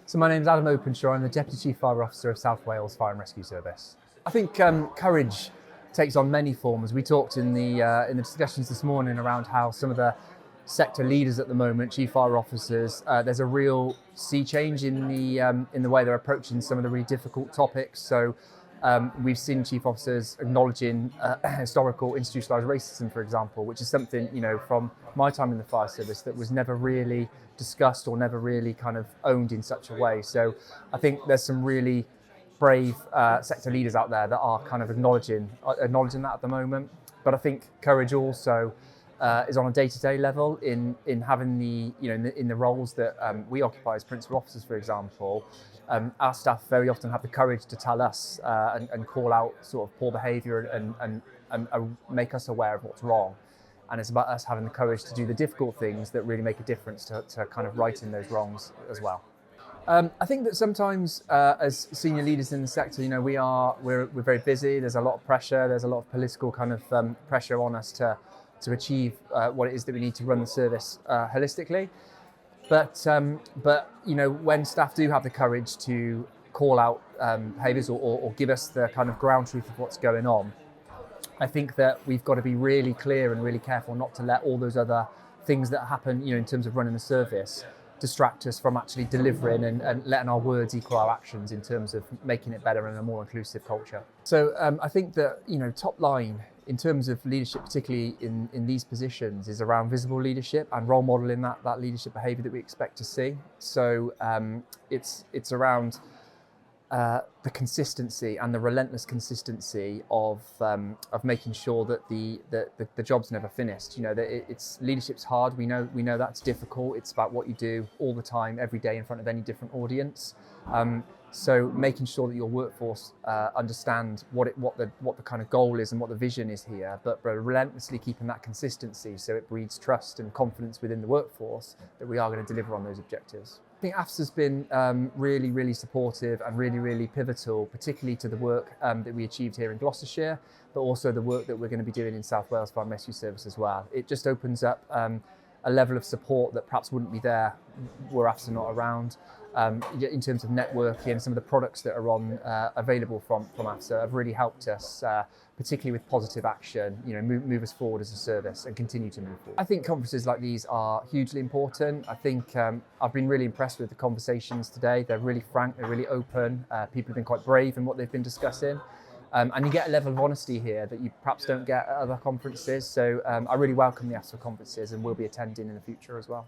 So my name is Adam Openshaw. I'm the Deputy Chief Fire Officer of South Wales Fire and Rescue Service. I think courage takes on many forms. We talked in the discussions this morning around how some of the sector leaders at the moment, chief fire officers, there's a real sea change in the way they're approaching some of the really difficult topics. So we've seen chief officers acknowledging historical institutionalised racism, for example, which is something, from my time in the fire service that was never really discussed or never really kind of owned in such a way. So I think there's some really brave sector leaders out there that are kind of acknowledging that at the moment. But I think courage also is on a day-to-day level in having in the roles that we occupy as principal officers, for example. Our staff very often have the courage to tell us and call out sort of poor behaviour and make us aware of what's wrong. And it's about us having the courage to do the difficult things that really make a difference to kind of righting those wrongs as well. I think that sometimes as senior leaders in the sector, we're very busy. There's a lot of pressure. There's a lot of political kind of pressure on us to achieve what it is that we need to run the service holistically. But when staff do have the courage to call out behaviours or give us the kind of ground truth of what's going on, I think that we've got to be really clear and really careful not to let all those other things that happen, in terms of running the service, distract us from actually delivering and letting our words equal our actions in terms of making it better and a more inclusive culture. So I think that, top line in terms of leadership, particularly in these positions, is around visible leadership and role modelling that leadership behaviour that we expect to see. So it's around the consistency and the relentless consistency of making sure that the job's never finished. That leadership's hard. We know that's difficult. It's about what you do all the time, every day, in front of any different audience. So making sure that your workforce understand what the kind of goal is and what the vision is here, but relentlessly keeping that consistency so it breeds trust and confidence within the workforce that we are going to deliver on those objectives. I think AFSA's been really, really supportive and really, really pivotal, particularly to the work that we achieved here in Gloucestershire, but also the work that we're going to be doing in South Wales Fire and Rescue Service as well. It just opens up a level of support that perhaps wouldn't be there were AFSA not around. In terms of networking and some of the products that are available from AFSA have really helped us, particularly with positive action, move us forward as a service and continue to move forward. I think conferences like these are hugely important. I think I've been really impressed with the conversations today. They're really frank, they're really open. People have been quite brave in what they've been discussing. And you get a level of honesty here that you perhaps don't get at other conferences. So I really welcome the AFSA conferences and will be attending in the future as well.